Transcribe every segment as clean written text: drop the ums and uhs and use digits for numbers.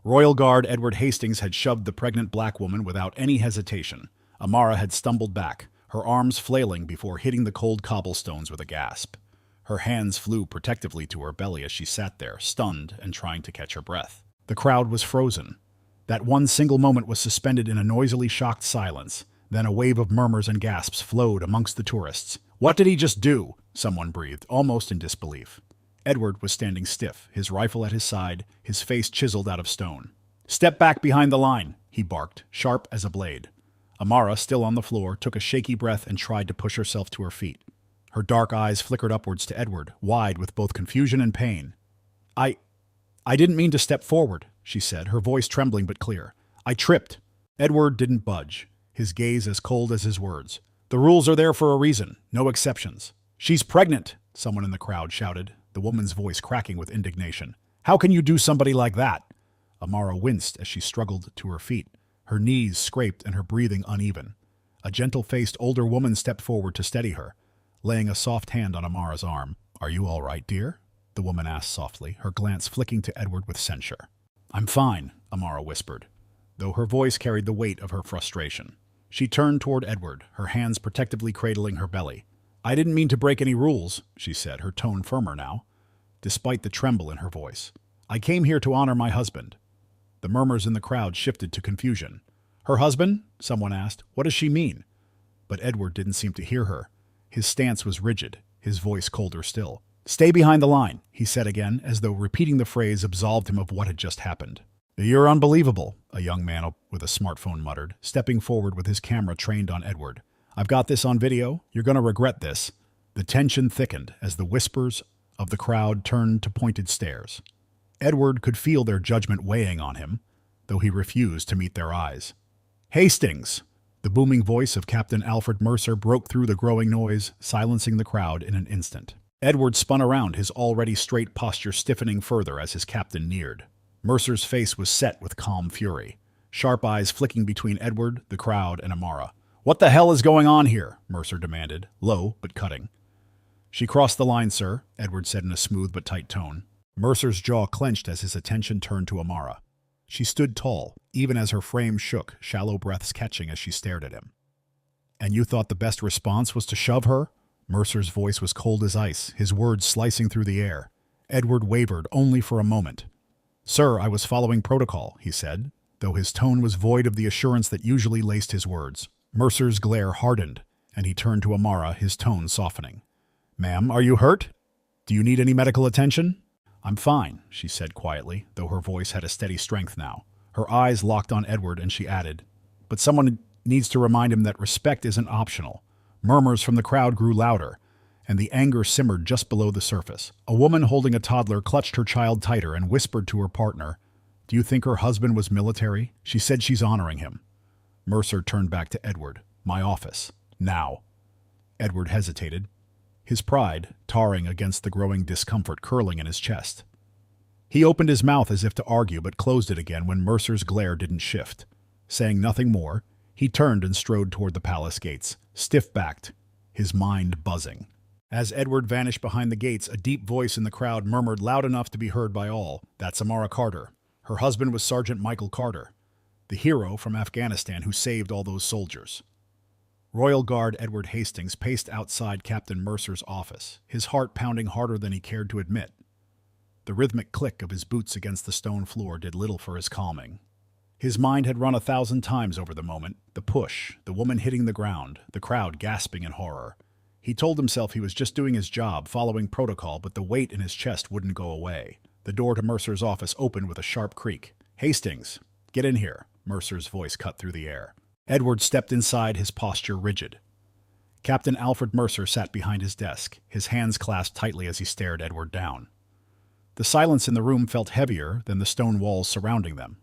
Royal Guard Edward Hastings had shoved the pregnant black woman without any hesitation. Amara had stumbled back, her arms flailing before hitting the cold cobblestones with a gasp. Her hands flew protectively to her belly as she sat there, stunned and trying to catch her breath. The crowd was frozen. That one single moment was suspended in a noisily shocked silence. Then a wave of murmurs and gasps flowed amongst the tourists. "What did he just do?" someone breathed, almost in disbelief. Edward was standing stiff, his rifle at his side, his face chiseled out of stone. "Step back behind the line," he barked, sharp as a blade. Amara, still on the floor, took a shaky breath and tried to push herself to her feet. Her dark eyes flickered upwards to Edward, wide with both confusion and pain. I didn't mean to step forward," she said, her voice trembling but clear. "I tripped." Edward didn't budge, his gaze as cold as his words. "The rules are there for a reason, no exceptions." "She's pregnant," someone in the crowd shouted, the woman's voice cracking with indignation. "How can you do somebody like that?" Amara winced as she struggled to her feet, her knees scraped and her breathing uneven. A gentle-faced older woman stepped forward to steady her, laying a soft hand on Amara's arm. "Are you all right, dear?" the woman asked softly, her glance flicking to Edward with censure. "I'm fine," Amara whispered, though her voice carried the weight of her frustration. She turned toward Edward, her hands protectively cradling her belly. "I didn't mean to break any rules," she said, her tone firmer now, despite the tremble in her voice. "I came here to honor my husband." The murmurs in the crowd shifted to confusion. "Her husband?" someone asked. "What does she mean?" But Edward didn't seem to hear her. His stance was rigid, his voice colder still. "Stay behind the line," he said again, as though repeating the phrase absolved him of what had just happened. "You're unbelievable," a young man with a smartphone muttered, stepping forward with his camera trained on Edward. "I've got this on video. You're going to regret this." The tension thickened as the whispers of the crowd turned to pointed stares. Edward could feel their judgment weighing on him, though he refused to meet their eyes. "Hastings!" The booming voice of Captain Alfred Mercer broke through the growing noise, silencing the crowd in an instant. Edward spun around, his already straight posture stiffening further as his captain neared. Mercer's face was set with calm fury, sharp eyes flicking between Edward, the crowd, and Amara. "What the hell is going on here?" Mercer demanded, low but cutting. "She crossed the line, sir," Edward said in a smooth but tight tone. Mercer's jaw clenched as his attention turned to Amara. She stood tall, even as her frame shook, shallow breaths catching as she stared at him. "And you thought the best response was to shove her?" Mercer's voice was cold as ice, his words slicing through the air. Edward wavered only for a moment. "Sir, I was following protocol," he said, though his tone was void of the assurance that usually laced his words. Mercer's glare hardened, and he turned to Amara, his tone softening. "Ma'am, are you hurt? Do you need any medical attention?" "I'm fine," she said quietly, though her voice had a steady strength now. Her eyes locked on Edward, and she added, "But someone needs to remind him that respect isn't optional." Murmurs from the crowd grew louder, and the anger simmered just below the surface. A woman holding a toddler clutched her child tighter and whispered to her partner, "Do you think her husband was military? She said she's honoring him." Mercer turned back to Edward. "My office. Now." Edward hesitated, his pride tarring against the growing discomfort curling in his chest. He opened his mouth as if to argue, but closed it again when Mercer's glare didn't shift. Saying nothing more, he turned and strode toward the palace gates, stiff-backed, his mind buzzing. As Edward vanished behind the gates, a deep voice in the crowd murmured loud enough to be heard by all, "That's Amara Carter. Her husband was Sergeant Michael Carter, the hero from Afghanistan who saved all those soldiers." Royal Guard Edward Hastings paced outside Captain Mercer's office, his heart pounding harder than he cared to admit. The rhythmic click of his boots against the stone floor did little for his calming. His mind had run 1,000 times over the moment, the push, the woman hitting the ground, the crowd gasping in horror. He told himself he was just doing his job, following protocol, but the weight in his chest wouldn't go away. The door to Mercer's office opened with a sharp creak. "Hastings, get in here," Mercer's voice cut through the air. Edward stepped inside, his posture rigid. Captain Alfred Mercer sat behind his desk, his hands clasped tightly as he stared Edward down. The silence in the room felt heavier than the stone walls surrounding them.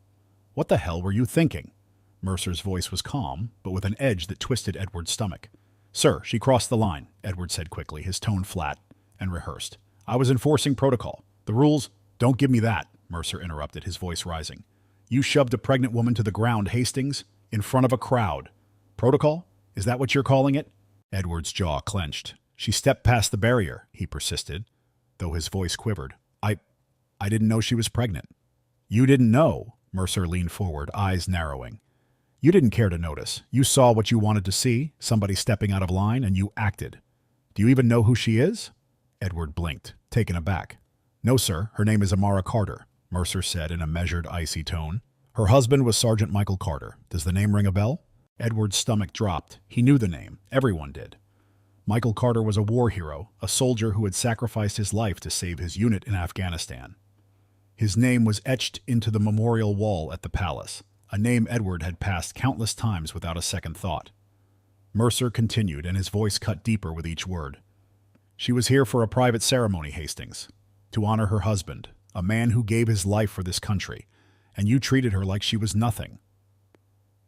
"What the hell were you thinking?" Mercer's voice was calm, but with an edge that twisted Edward's stomach. "Sir, she crossed the line," Edward said quickly, his tone flat and rehearsed. "I was enforcing protocol. The rules—" "Don't give me that," Mercer interrupted, his voice rising. "You shoved a pregnant woman to the ground, Hastings, in front of a crowd. Protocol? Is that what you're calling it?" Edward's jaw clenched. "She stepped past the barrier," he persisted, though his voice quivered. I didn't know she was pregnant." "You didn't know?" Mercer leaned forward, eyes narrowing. You didn't care to notice. You saw what you wanted to see, somebody stepping out of line, and you acted. Do you even know who she is? Edward blinked, taken aback. No, sir. Her name is Amara Carter, Mercer said in a measured, icy tone. Her husband was Sergeant Michael Carter. Does the name ring a bell? Edward's stomach dropped. He knew the name. Everyone did. Michael Carter was a war hero, a soldier who had sacrificed his life to save his unit in Afghanistan. His name was etched into the memorial wall at the palace, a name Edward had passed countless times without a second thought. Mercer continued, and his voice cut deeper with each word. She was here for a private ceremony, Hastings, to honor her husband, a man who gave his life for this country, and you treated her like she was nothing.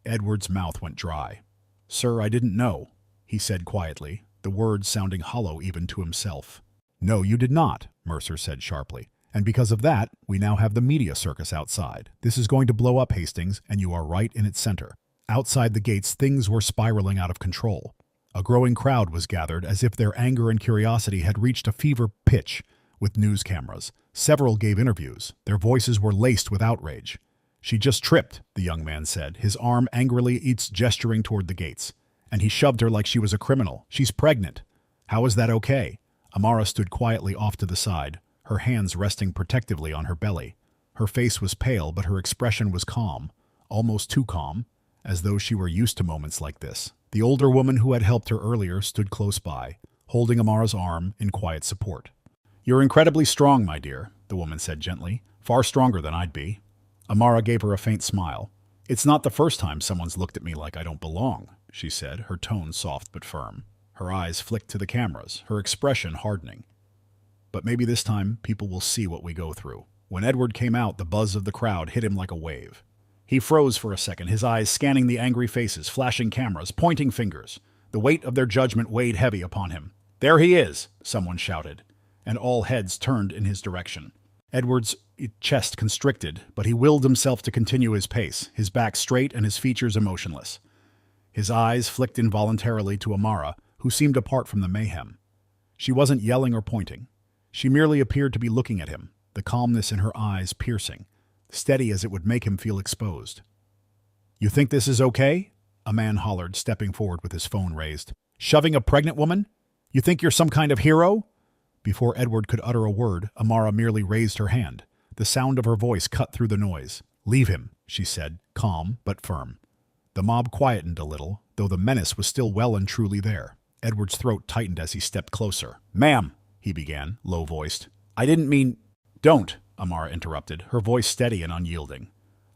Edward's mouth went dry. Sir, I didn't know, he said quietly, the words sounding hollow even to himself. No, you did not, Mercer said sharply. And because of that, we now have the media circus outside. This is going to blow up, Hastings, and you are right in its center. Outside the gates, things were spiraling out of control. A growing crowd was gathered as if their anger and curiosity had reached a fever pitch with news cameras. Several gave interviews. Their voices were laced with outrage. She just tripped, the young man said, his arm angrily gesturing toward the gates. And he shoved her like she was a criminal. She's pregnant. How is that okay? Amara stood quietly off to the side, her hands resting protectively on her belly. Her face was pale, but her expression was calm, almost too calm, as though she were used to moments like this. The older woman who had helped her earlier stood close by, holding Amara's arm in quiet support. You're incredibly strong, my dear, the woman said gently, far stronger than I'd be. Amara gave her a faint smile. It's not the first time someone's looked at me like I don't belong, she said, her tone soft but firm. Her eyes flicked to the cameras, her expression hardening. But maybe this time people will see what we go through. When Edward came out, the buzz of the crowd hit him like a wave. He froze for a second, his eyes scanning the angry faces, flashing cameras, pointing fingers. The weight of their judgment weighed heavy upon him. There he is, someone shouted, and all heads turned in his direction. Edward's chest constricted, but he willed himself to continue his pace, his back straight and his features emotionless. His eyes flicked involuntarily to Amara, who seemed apart from the mayhem. She wasn't yelling or pointing. She merely appeared to be looking at him, the calmness in her eyes piercing, steady as it would make him feel exposed. You think this is okay? A man hollered, stepping forward with his phone raised. Shoving a pregnant woman? You think you're some kind of hero? Before Edward could utter a word, Amara merely raised her hand. The sound of her voice cut through the noise. Leave him, she said, calm but firm. The mob quietened a little, though the menace was still well and truly there. Edward's throat tightened as he stepped closer. Ma'am, he began, low-voiced. I didn't mean... Don't, Amara interrupted, her voice steady and unyielding.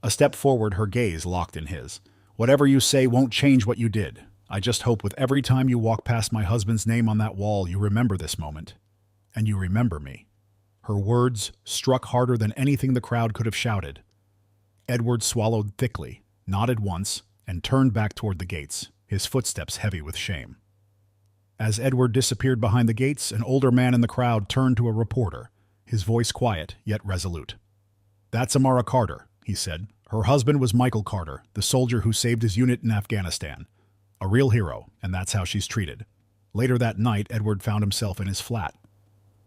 A step forward, her gaze locked in his. Whatever you say won't change what you did. I just hope with every time you walk past my husband's name on that wall, you remember this moment. And you remember me. Her words struck harder than anything the crowd could have shouted. Edward swallowed thickly, nodded once, and turned back toward the gates, his footsteps heavy with shame. As Edward disappeared behind the gates, an older man in the crowd turned to a reporter, his voice quiet yet resolute. That's Amara Carter, he said. Her husband was Michael Carter, the soldier who saved his unit in Afghanistan. A real hero, and that's how she's treated. Later that night, Edward found himself in his flat,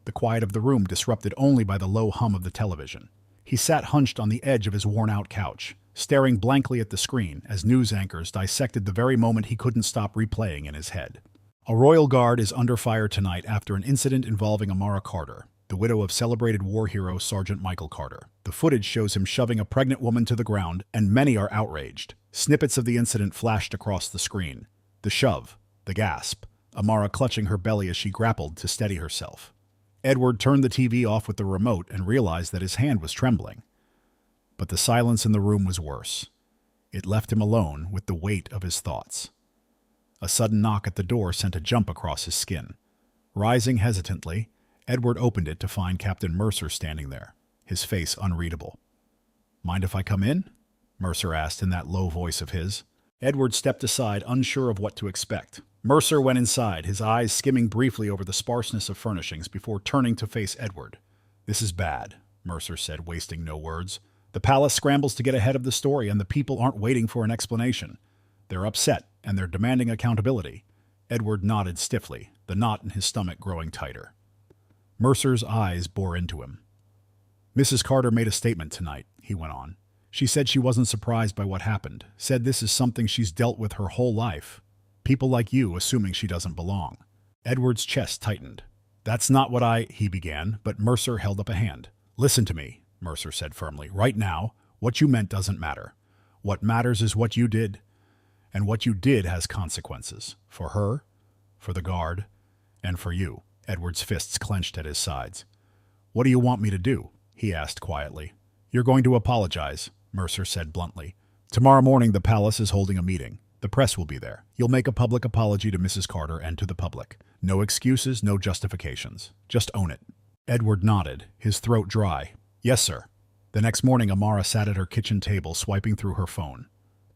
the quiet of the room disrupted only by the low hum of the television. He sat hunched on the edge of his worn-out couch, staring blankly at the screen as news anchors dissected the very moment he couldn't stop replaying in his head. A royal guard is under fire tonight after an incident involving Amara Carter, the widow of celebrated war hero Sergeant Michael Carter. The footage shows him shoving a pregnant woman to the ground, and many are outraged. Snippets of the incident flashed across the screen. The shove, the gasp, Amara clutching her belly as she grappled to steady herself. Edward turned the TV off with the remote and realized that his hand was trembling. But the silence in the room was worse. It left him alone with the weight of his thoughts. A sudden knock at the door sent a jump across his skin. Rising hesitantly, Edward opened it to find Captain Mercer standing there, his face unreadable. Mind if I come in? Mercer asked in that low voice of his. Edward stepped aside, unsure of what to expect. Mercer went inside, his eyes skimming briefly over the sparseness of furnishings before turning to face Edward. This is bad, Mercer said, wasting no words. The palace scrambles to get ahead of the story, and the people aren't waiting for an explanation. They're upset, and they're demanding accountability. Edward nodded stiffly, the knot in his stomach growing tighter. Mercer's eyes bore into him. Mrs. Carter made a statement tonight, he went on. She said she wasn't surprised by what happened, said this is something she's dealt with her whole life. People like you assuming she doesn't belong. Edward's chest tightened. That's not what he began, but Mercer held up a hand. Listen to me, Mercer said firmly. Right now, what you meant doesn't matter. What matters is what you did. And what you did has consequences. For her, for the guard, and for you. Edward's fists clenched at his sides. What do you want me to do? He asked quietly. You're going to apologize, Mercer said bluntly. Tomorrow morning the palace is holding a meeting. The press will be there. You'll make a public apology to Mrs. Carter and to the public. No excuses, no justifications. Just own it. Edward nodded, his throat dry. Yes, sir. The next morning Amara sat at her kitchen table swiping through her phone.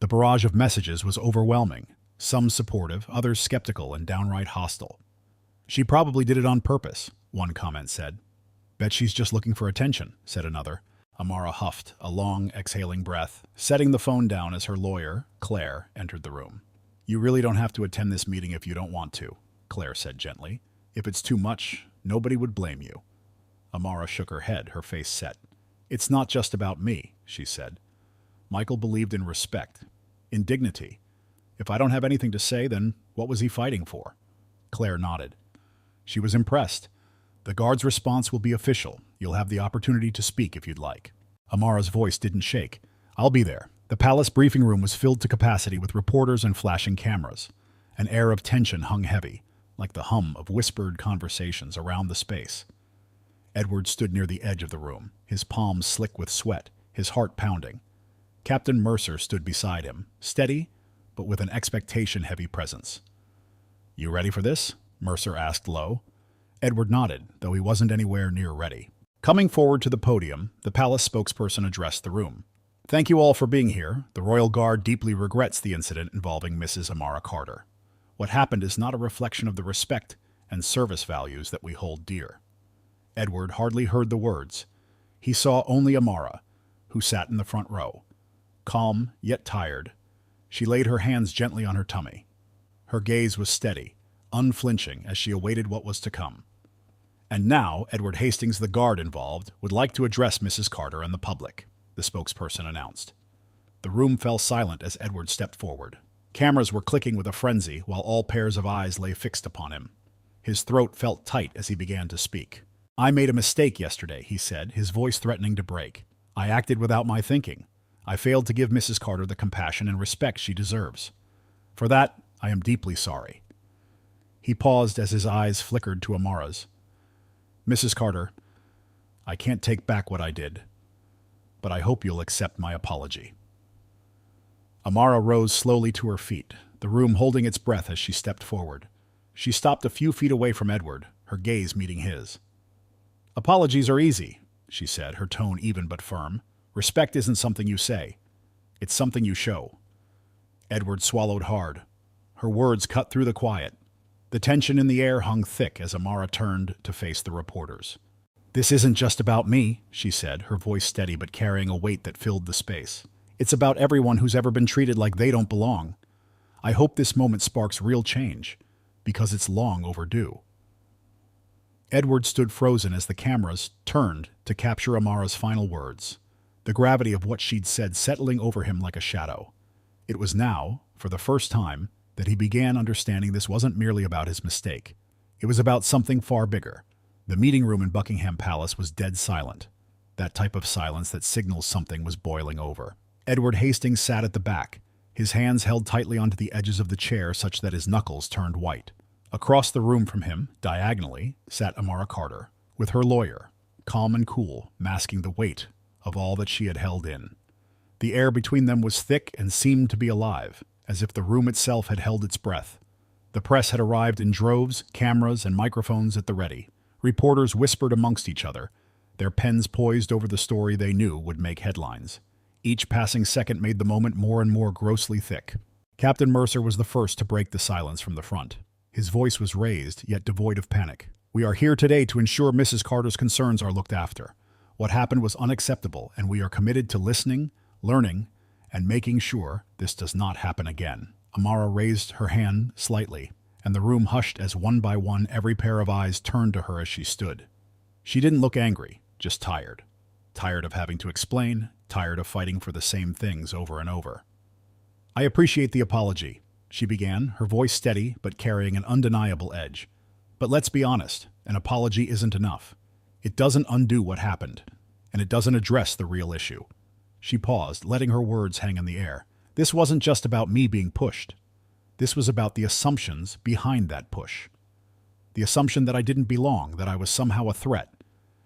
The barrage of messages was overwhelming, some supportive, others skeptical and downright hostile. She probably did it on purpose, one comment said. Bet she's just looking for attention, said another. Amara huffed, a long, exhaling breath, setting the phone down as her lawyer, Claire, entered the room. You really don't have to attend this meeting if you don't want to, Claire said gently. If it's too much, nobody would blame you. Amara shook her head, her face set. It's not just about me, she said. Michael believed in respect, in dignity. If I don't have anything to say, then what was he fighting for? Claire nodded. She was impressed. The guard's response will be official. You'll have the opportunity to speak if you'd like. Amara's voice didn't shake. I'll be there. The palace briefing room was filled to capacity with reporters and flashing cameras. An air of tension hung heavy, like the hum of whispered conversations around the space. Edward stood near the edge of the room, his palms slick with sweat, his heart pounding. Captain Mercer stood beside him, steady, but with an expectation-heavy presence. You ready for this? Mercer asked low. Edward nodded, though he wasn't anywhere near ready. Coming forward to the podium, the palace spokesperson addressed the room. Thank you all for being here. The Royal Guard deeply regrets the incident involving Mrs. Amara Carter. What happened is not a reflection of the respect and service values that we hold dear. Edward hardly heard the words. He saw only Amara, who sat in the front row. Calm, yet tired, she laid her hands gently on her tummy. Her gaze was steady, unflinching as she awaited what was to come. And now, Edward Hastings, the guard involved, would like to address Mrs. Carter and the public, the spokesperson announced. The room fell silent as Edward stepped forward. Cameras were clicking with a frenzy while all pairs of eyes lay fixed upon him. His throat felt tight as he began to speak. I made a mistake yesterday, he said, his voice threatening to break. I acted without my thinking. I failed to give Mrs. Carter the compassion and respect she deserves. For that, I am deeply sorry. He paused as his eyes flickered to Amara's. Mrs. Carter, I can't take back what I did, but I hope you'll accept my apology. Amara rose slowly to her feet, the room holding its breath as she stepped forward. She stopped a few feet away from Edward, her gaze meeting his. Apologies are easy, she said, her tone even but firm. Respect isn't something you say. It's something you show. Edward swallowed hard. Her words cut through the quiet. The tension in the air hung thick as Amara turned to face the reporters. This isn't just about me, she said, her voice steady but carrying a weight that filled the space. It's about everyone who's ever been treated like they don't belong. I hope this moment sparks real change, because it's long overdue. Edward stood frozen as the cameras turned to capture Amara's final words, the gravity of what she'd said settling over him like a shadow. It was now, for the first time, that he began understanding this wasn't merely about his mistake. It was about something far bigger. The meeting room in Buckingham Palace was dead silent, that type of silence that signals something was boiling over. Edward Hastings sat at the back, his hands held tightly onto the edges of the chair such that his knuckles turned white. Across the room from him, diagonally, sat Amara Carter, with her lawyer, calm and cool, masking the weight of all that she had held in. The air between them was thick and seemed to be alive, as if the room itself had held its breath. The press had arrived in droves, cameras and microphones at the ready. Reporters whispered amongst each other, their pens poised over the story they knew would make headlines. Each passing second made the moment more and more grossly thick. Captain Mercer was the first to break the silence from the front. His voice was raised, yet devoid of panic. We are here today to ensure Mrs. Carter's concerns are looked after. What happened was unacceptable, and we are committed to listening, learning, and making sure this does not happen again. Amara raised her hand slightly, and the room hushed as one by one every pair of eyes turned to her as she stood. She didn't look angry, just tired. Tired of having to explain, tired of fighting for the same things over and over. "I appreciate the apology," she began, her voice steady but carrying an undeniable edge. "But let's be honest, an apology isn't enough. It doesn't undo what happened, and it doesn't address the real issue." She paused, letting her words hang in the air. "This wasn't just about me being pushed. This was about the assumptions behind that push. The assumption that I didn't belong, that I was somehow a threat.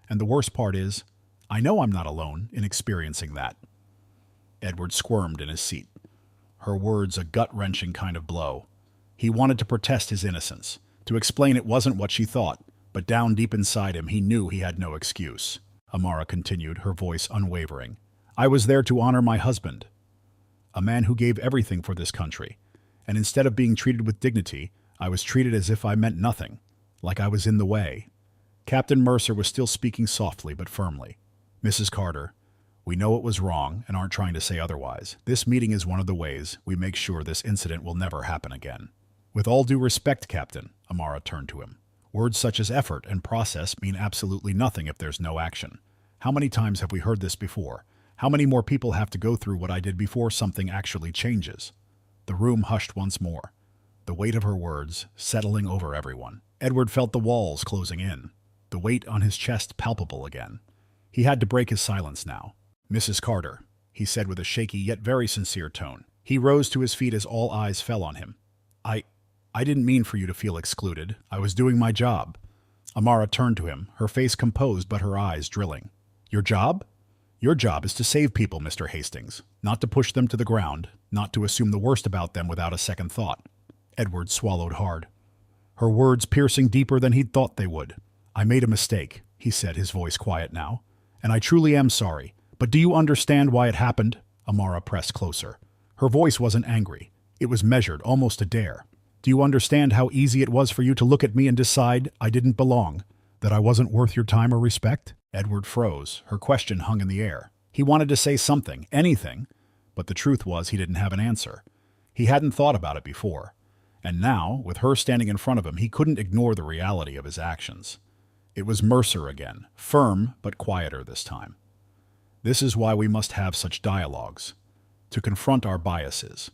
And the worst part is, I know I'm not alone in experiencing that." Edward squirmed in his seat, her words a gut-wrenching kind of blow. He wanted to protest his innocence, to explain it wasn't what she thought, but down deep inside him he knew he had no excuse. Amara continued, her voice unwavering. "I was there to honor my husband, a man who gave everything for this country, and instead of being treated with dignity, I was treated as if I meant nothing, like I was in the way." Captain Mercer was still speaking softly but firmly. "Mrs. Carter, we know it was wrong and aren't trying to say otherwise. This meeting is one of the ways we make sure this incident will never happen again." "With all due respect, Captain," Amara turned to him. "Words such as effort and process mean absolutely nothing if there's no action. How many times have we heard this before? How many more people have to go through what I did before something actually changes?" The room hushed once more, the weight of her words settling over everyone. Edward felt the walls closing in, the weight on his chest palpable again. He had to break his silence now. "Mrs. Carter," he said with a shaky yet very sincere tone. He rose to his feet as all eyes fell on him. I didn't mean for you to feel excluded. I was doing my job." Amara turned to him, her face composed but her eyes drilling. "Your job? Your job is to save people, Mr. Hastings, not to push them to the ground, not to assume the worst about them without a second thought." Edward swallowed hard, her words piercing deeper than he'd thought they would. "I made a mistake," he said, his voice quiet now, "and I truly am sorry. But do you understand why it happened?" Amara pressed closer. Her voice wasn't angry. It was measured, almost a dare. "Do you understand how easy it was for you to look at me and decide I didn't belong, that I wasn't worth your time or respect?" Edward froze, her question hung in the air. He wanted to say something, anything, but the truth was he didn't have an answer. He hadn't thought about it before. And now, with her standing in front of him, he couldn't ignore the reality of his actions. It was Mercer again, firm but quieter this time. "This is why we must have such dialogues, to confront our biases,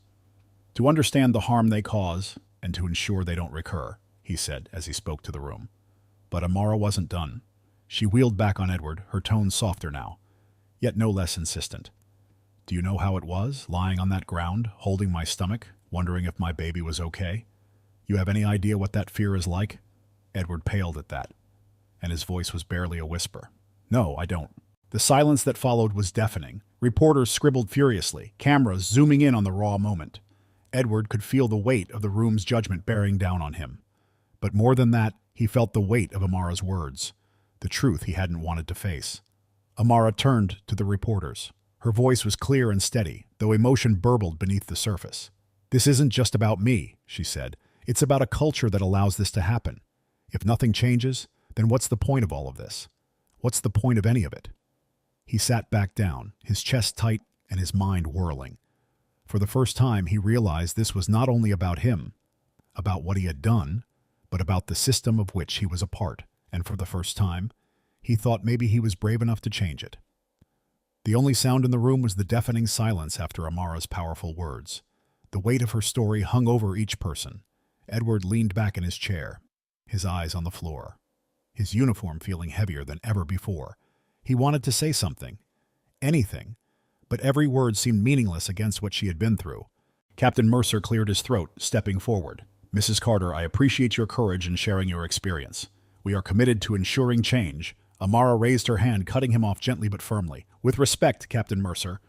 to understand the harm they cause, and to ensure they don't recur," he said as he spoke to the room. But Amara wasn't done. She wheeled back on Edward, her tone softer now, yet no less insistent. "Do you know how it was, lying on that ground, holding my stomach, wondering if my baby was okay? You have any idea what that fear is like?" Edward paled at that, and his voice was barely a whisper. "No, I don't." The silence that followed was deafening. Reporters scribbled furiously, cameras zooming in on the raw moment. Edward could feel the weight of the room's judgment bearing down on him. But more than that, he felt the weight of Amara's words, the truth he hadn't wanted to face. Amara turned to the reporters. Her voice was clear and steady, though emotion burbled beneath the surface. "This isn't just about me," she said. "It's about a culture that allows this to happen. If nothing changes, then what's the point of all of this? What's the point of any of it?" He sat back down, his chest tight and his mind whirling. For the first time, he realized this was not only about him, about what he had done, but about the system of which he was a part, and for the first time, he thought maybe he was brave enough to change it. The only sound in the room was the deafening silence after Amara's powerful words. The weight of her story hung over each person. Edward leaned back in his chair, his eyes on the floor, his uniform feeling heavier than ever before. He wanted to say something, anything, but every word seemed meaningless against what she had been through. Captain Mercer cleared his throat, stepping forward. "Mrs. Carter, I appreciate your courage in sharing your experience. We are committed to ensuring change." Amara raised her hand, cutting him off gently but firmly. "With respect, Captain Mercer,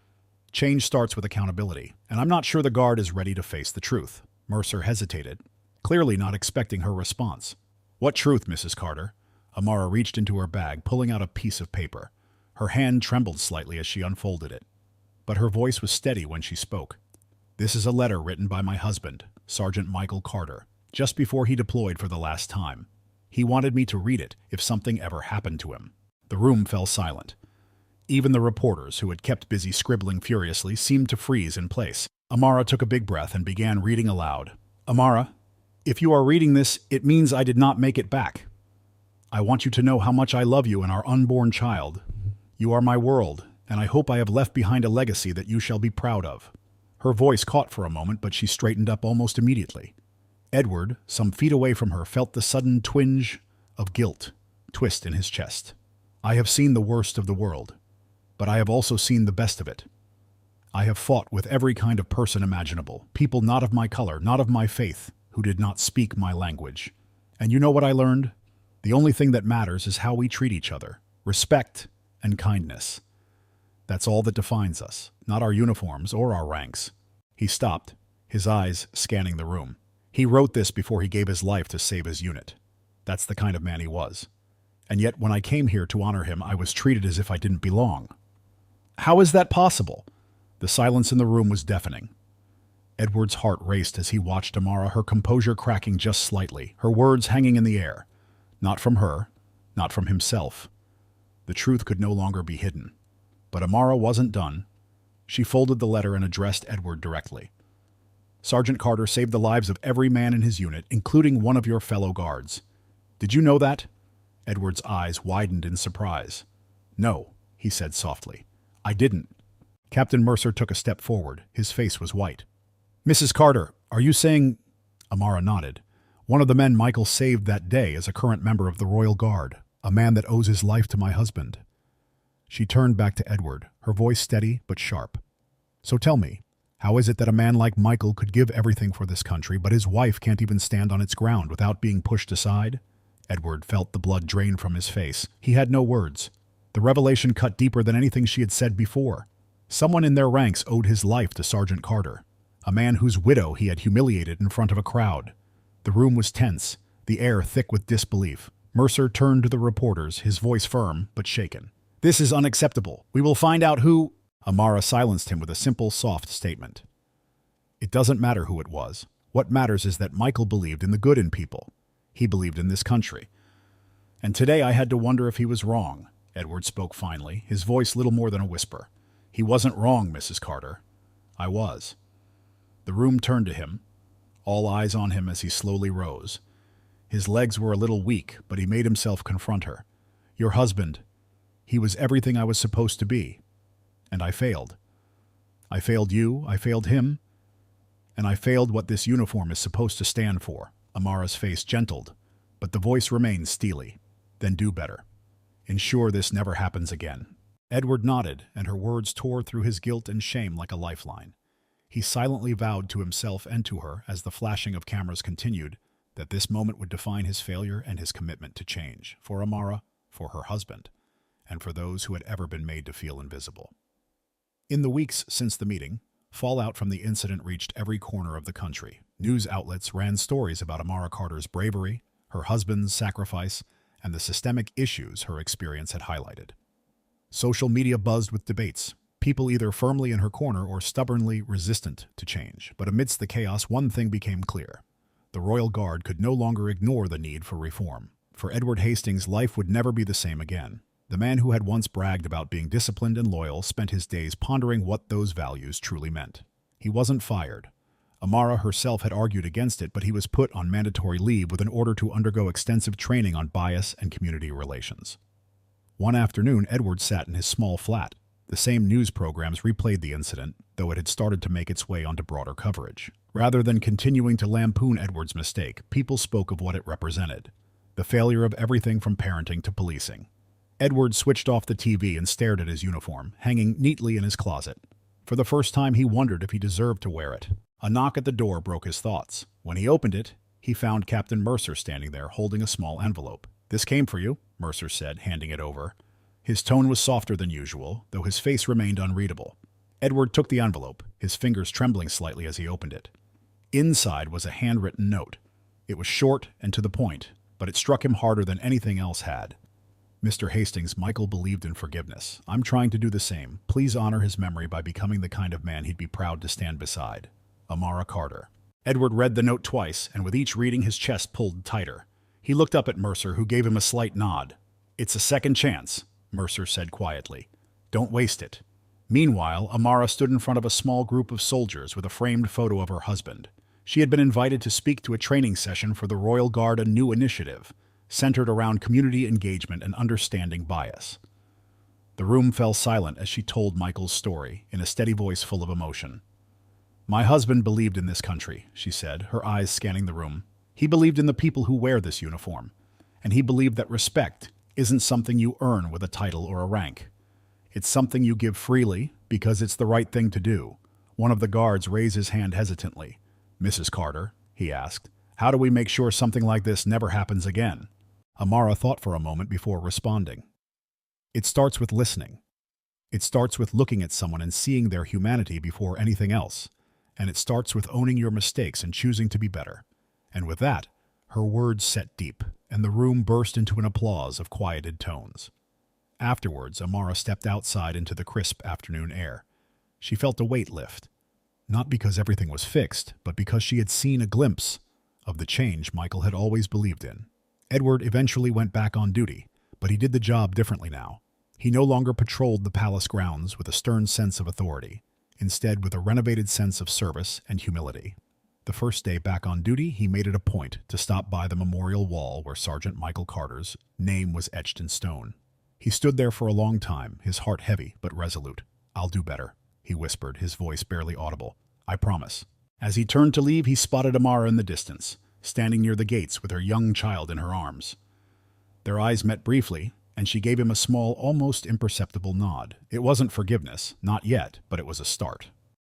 change starts with accountability, and I'm not sure the Guard is ready to face the truth." Mercer hesitated, clearly not expecting her response. "What truth, Mrs. Carter?" Amara reached into her bag, pulling out a piece of paper. Her hand trembled slightly as she unfolded it, but her voice was steady when she spoke. "This is a letter written by my husband, Sergeant Michael Carter, just before he deployed for the last time. He wanted me to read it if something ever happened to him." The room fell silent. Even the reporters, who had kept busy scribbling furiously, seemed to freeze in place. Amara took a big breath and began reading aloud. "Amara, if you are reading this, it means I did not make it back. I want you to know how much I love you and our unborn child. You are my world, and I hope I have left behind a legacy that you shall be proud of." Her voice caught for a moment, but she straightened up almost immediately. Edward, some feet away from her, felt the sudden twinge of guilt twist in his chest. "I have seen the worst of the world, but I have also seen the best of it. I have fought with every kind of person imaginable, people not of my color, not of my faith, who did not speak my language. And you know what I learned? The only thing that matters is how we treat each other. Respect and kindness. That's all that defines us, not our uniforms or our ranks." He stopped, his eyes scanning the room. He wrote this before he gave his life to save his unit. That's the kind of man he was. And yet when I came here to honor him, I was treated as if I didn't belong. How is that possible? The silence in the room was deafening. Edward's heart raced as he watched Amara, her composure cracking just slightly, her words hanging in the air. Not from her, not from himself. The truth could no longer be hidden. But Amara wasn't done. She folded the letter and addressed Edward directly. "Sergeant Carter saved the lives of every man in his unit, including one of your fellow guards. Did you know that?" Edward's eyes widened in surprise. "No," he said softly. "I didn't." Captain Mercer took a step forward. His face was white. "Mrs. Carter, are you saying—" Amara nodded. "One of the men Michael saved that day is a current member of the Royal Guard, a man that owes his life to my husband." She turned back to Edward, her voice steady but sharp. "So tell me, how is it that a man like Michael could give everything for this country, but his wife can't even stand on its ground without being pushed aside?" Edward felt the blood drain from his face. He had no words. The revelation cut deeper than anything she had said before. Someone in their ranks owed his life to Sergeant Carter, a man whose widow he had humiliated in front of a crowd. The room was tense, the air thick with disbelief. Mercer turned to the reporters, his voice firm but shaken. "This is unacceptable. We will find out who—" Amara silenced him with a simple, soft statement. "It doesn't matter who it was. What matters is that Michael believed in the good in people. He believed in this country. And today I had to wonder if he was wrong." Edward spoke finally, his voice little more than a whisper. "He wasn't wrong, Mrs. Carter. I was." The room turned to him, all eyes on him as he slowly rose. His legs were a little weak, but he made himself confront her. "Your husband, he was everything I was supposed to be. And I failed. I failed you, I failed him, and I failed what this uniform is supposed to stand for." Amara's face gentled, but the voice remained steely. "Then do better. Ensure this never happens again." Edward nodded, and her words tore through his guilt and shame like a lifeline. He silently vowed to himself and to her, as the flashing of cameras continued, that this moment would define his failure and his commitment to change, for Amara, for her husband, and for those who had ever been made to feel invisible. In the weeks since the meeting, fallout from the incident reached every corner of the country. News outlets ran stories about Amara Carter's bravery, her husband's sacrifice, and the systemic issues her experience had highlighted. Social media buzzed with debates, people either firmly in her corner or stubbornly resistant to change. But amidst the chaos, one thing became clear. The Royal Guard could no longer ignore the need for reform. For Edward Hastings, life would never be the same again. The man who had once bragged about being disciplined and loyal spent his days pondering what those values truly meant. He wasn't fired. Amara herself had argued against it, but he was put on mandatory leave with an order to undergo extensive training on bias and community relations. One afternoon, Edward sat in his small flat. The same news programs replayed the incident, though it had started to make its way onto broader coverage. Rather than continuing to lampoon Edward's mistake, people spoke of what it represented: the failure of everything from parenting to policing. Edward switched off the TV and stared at his uniform, hanging neatly in his closet. For the first time, he wondered if he deserved to wear it. A knock at the door broke his thoughts. When he opened it, he found Captain Mercer standing there, holding a small envelope. "This came for you," Mercer said, handing it over. His tone was softer than usual, though his face remained unreadable. Edward took the envelope, his fingers trembling slightly as he opened it. Inside was a handwritten note. It was short and to the point, but it struck him harder than anything else had. "Mr. Hastings, Michael believed in forgiveness. I'm trying to do the same. Please honor his memory by becoming the kind of man he'd be proud to stand beside. Amara Carter." Edward read the note twice, and with each reading his chest pulled tighter. He looked up at Mercer, who gave him a slight nod. "It's a second chance," Mercer said quietly. "Don't waste it." Meanwhile, Amara stood in front of a small group of soldiers with a framed photo of her husband. She had been invited to speak to a training session for the Royal Guard, a new initiative centered around community engagement and understanding bias. The room fell silent as she told Michael's story, in a steady voice full of emotion. "My husband believed in this country," she said, her eyes scanning the room. "He believed in the people who wear this uniform. And he believed that respect isn't something you earn with a title or a rank. It's something you give freely because it's the right thing to do." One of the guards raised his hand hesitantly. "Mrs. Carter," he asked, "how do we make sure something like this never happens again?" Amara thought for a moment before responding. "It starts with listening. It starts with looking at someone and seeing their humanity before anything else. And it starts with owning your mistakes and choosing to be better." And with that, her words set deep, and the room burst into an applause of quieted tones. Afterwards, Amara stepped outside into the crisp afternoon air. She felt a weight lift, not because everything was fixed, but because she had seen a glimpse of the change Michael had always believed in. Edward eventually went back on duty, but he did the job differently now. He no longer patrolled the palace grounds with a stern sense of authority, instead with a renovated sense of service and humility. The first day back on duty, he made it a point to stop by the memorial wall where Sergeant Michael Carter's name was etched in stone. He stood there for a long time, his heart heavy but resolute. "I'll do better," he whispered, his voice barely audible. "I promise." As he turned to leave, he spotted Amara in the distance, standing near the gates with her young child in her arms. Their eyes met briefly, and she gave him a small, almost imperceptible nod. It wasn't forgiveness, not yet, but it was a start.